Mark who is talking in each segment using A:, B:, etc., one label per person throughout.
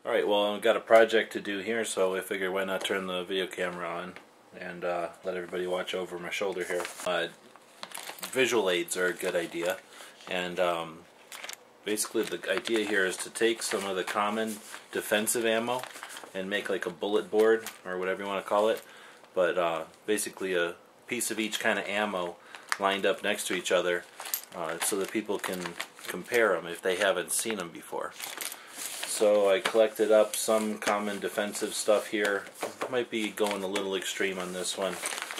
A: Alright, well, I've got a project to do here, so I figured why not turn the video camera on and let everybody watch over my shoulder here. Visual aids are a good idea, and basically the idea here is to take some of the common defensive ammo and make like a bullet board, or whatever you want to call it, but basically a piece of each kind of ammo lined up next to each other so that people can compare them if they haven't seen them before. So I collected up some common defensive stuff here. Might be going a little extreme on this one.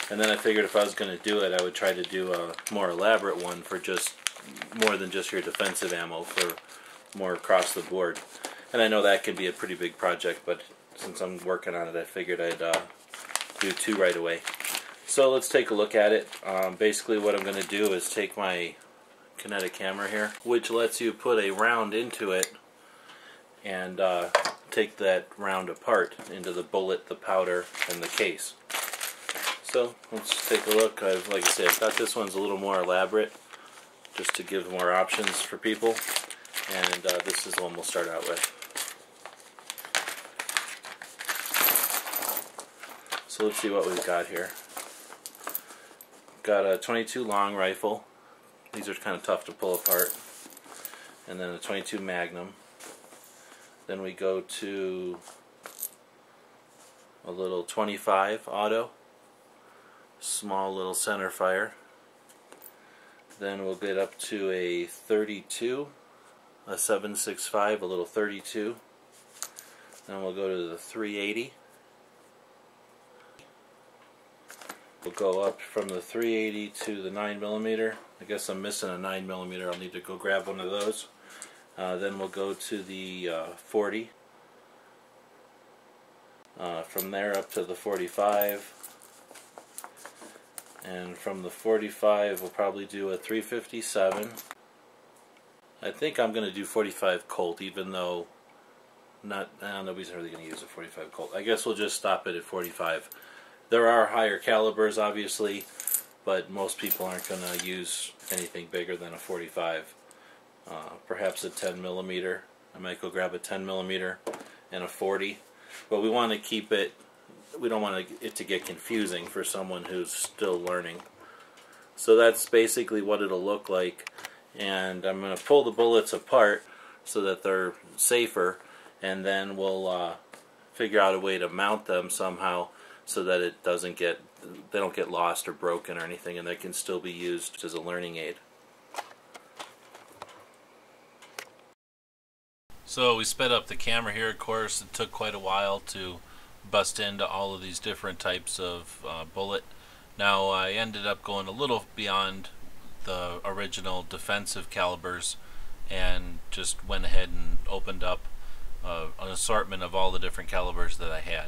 A: And then I figured if I was going to do it, I would try to do a more elaborate one for just more than just your defensive ammo, for more across the board. And I know that can be a pretty big project, but since I'm working on it, I figured I'd do two right away. So let's take a look at it. Basically what I'm going to do is take my kinetic camera here, which lets you put a round into it and take that round apart into the bullet, the powder, and the case. So let's take a look. Like I said, I thought this one's a little more elaborate, just to give more options for people. And this is the one we'll start out with. So let's see what we've got here. Got a 22 long rifle. These are kind of tough to pull apart. And then a 22 Magnum. Then we go to a little 25 auto, small little center fire. Then we'll get up to a 32, a 7.65, a little 32. Then we'll go to the 380. We'll go up from the 380 to the 9mm. I guess I'm missing a 9mm. I'll need to go grab one of those. Then we'll go to the 40. From there up to the 45. And from the 45 we'll probably do a 357. I think I'm going to do 45 Colt, even though nobody's really going to use a 45 Colt. I guess we'll just stop it at 45. There are higher calibers, obviously, but most people aren't going to use anything bigger than a 45. Perhaps a 10mm. I might go grab a 10mm and a 40. But we want to keep it, we don't want it to get confusing for someone who's still learning. So that's basically what it'll look like. And I'm going to pull the bullets apart so that they're safer, and then we'll figure out a way to mount them somehow so that it doesn't get, they don't get lost or broken or anything, and they can still be used as a learning aid. So we sped up the camera here. Of course, it took quite a while to bust into all of these different types of bullet. Now I ended up going a little beyond the original defensive calibers and just went ahead and opened up an assortment of all the different calibers that I had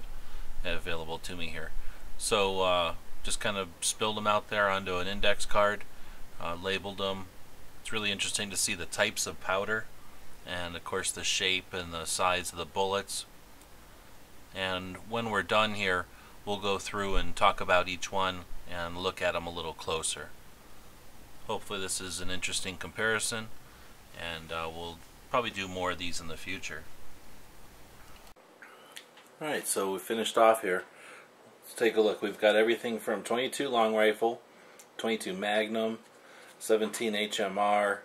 A: available to me here. So just kind of spilled them out there onto an index card, labeled them. It's really interesting to see the types of powder, and of course the shape and the size of the bullets. And when we're done here, we'll go through and talk about each one and look at them a little closer. Hopefully this is an interesting comparison, and we'll probably do more of these in the future. Alright, so we finished off here. Let's take a look. We've got everything from 22 long rifle, 22 Magnum, 17 HMR,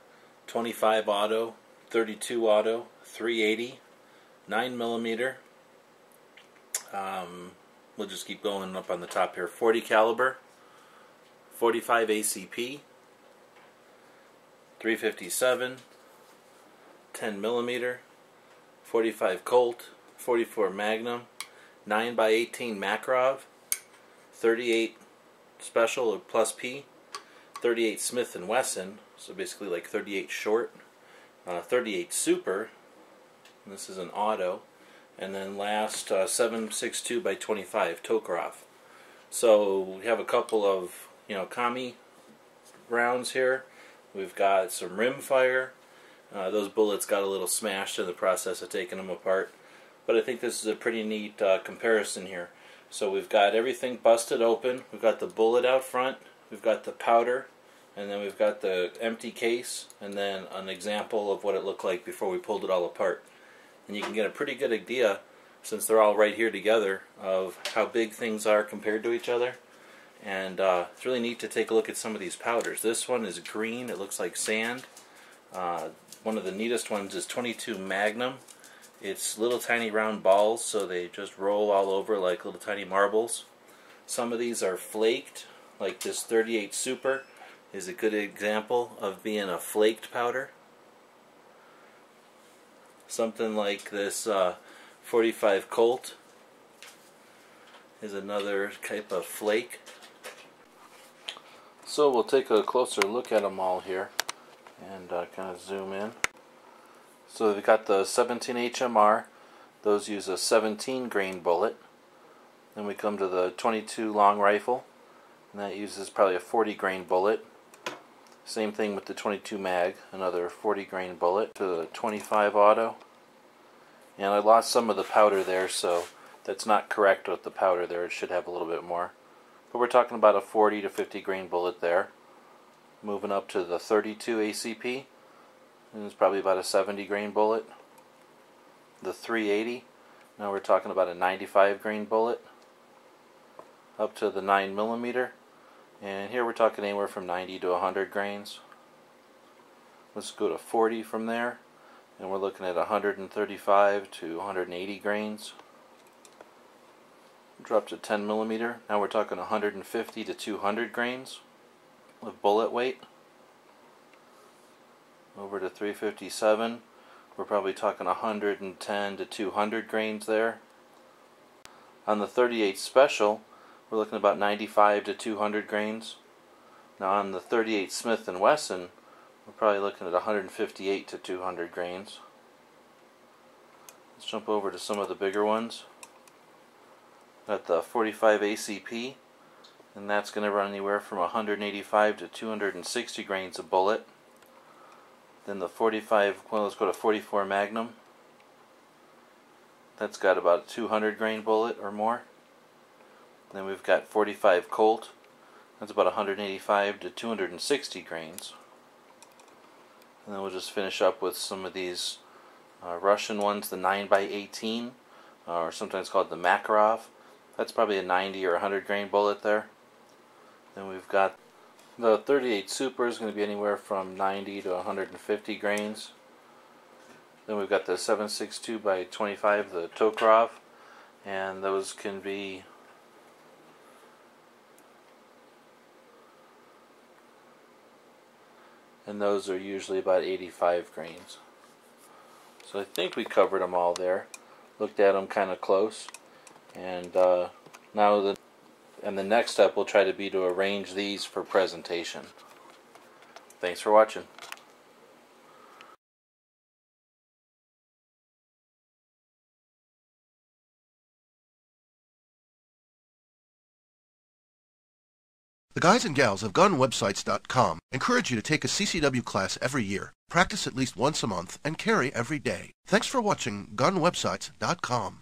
A: 25 auto, 32 auto, 380, 9mm. We'll just keep going up on the top here. 40 caliber, 45 ACP, 357, 10mm, 45 Colt, 44 Magnum, 9x18 Makarov, 38 Special or Plus P, 38 Smith Wesson, so basically like 38 short, 38 Super, and this is an auto, and then last 7.62x25 Tokarev. So we have a couple of commie rounds here. We've got some Rimfire. Those bullets got a little smashed in the process of taking them apart, but I think this is a pretty neat comparison here. So we've got everything busted open. We've got the bullet out front. We've got the powder. And then we've got the empty case, and then an example of what it looked like before we pulled it all apart. and you can get a pretty good idea, since they're all right here together, of how big things are compared to each other. And it's really neat to take a look at some of these powders. This one is green, it looks like sand. One of the neatest ones is 22 Magnum. It's little tiny round balls, so they just roll all over like little tiny marbles. Some of these are flaked, like this 38 Super is a good example of being a flaked powder. Something like this 45 Colt is another type of flake. So we'll take a closer look at them all here and kind of zoom in. So we've got the 17 HMR. Those use a 17 grain bullet. Then we come to the 22 long rifle, and that uses probably a 40 grain bullet. Same thing with the 22 mag, another 40 grain bullet. To the 25 auto, and I lost some of the powder there, so that's not correct with the powder there. It should have a little bit more, but we're talking about a 40 to 50 grain bullet there. Moving up to the 32 ACP, and it's probably about a 70 grain bullet. The 380, now we're talking about a 95 grain bullet. Up to the 9mm, and here we're talking anywhere from 90 to 100 grains. Let's go to 40 from there, and we're looking at 135 to 180 grains. Drop to 10mm, now we're talking 150 to 200 grains of bullet weight. Over to 357, we're probably talking 110 to 200 grains there. On the 38 Special, we're looking at about 95 to 200 grains. Now on the 38 Smith Wesson, we're probably looking at 158 to 200 grains. Let's jump over to some of the bigger ones. Got the 45 ACP, and that's going to run anywhere from 185 to 260 grains a bullet. Then the 45, well, let's go to 44 Magnum. That's got about a 200 grain bullet or more. Then we've got 45 Colt. That's about 185 to 260 grains. And then we'll just finish up with some of these Russian ones, the 9x18, or sometimes called the Makarov. That's probably a 90 or 100 grain bullet there. Then we've got the 38 Super is going to be anywhere from 90 to 150 grains. Then we've got the 7.62x25, the Tokarev, and those can be those are usually about 85 grains. So I think we covered them all there. Looked at them kind of close, and now the next step will try to be to arrange these for presentation. Thanks for watching.
B: The guys and gals of GunWebsites.com encourage you to take a CCW class every year, practice at least once a month, and carry every day. Thanks for watching GunWebsites.com.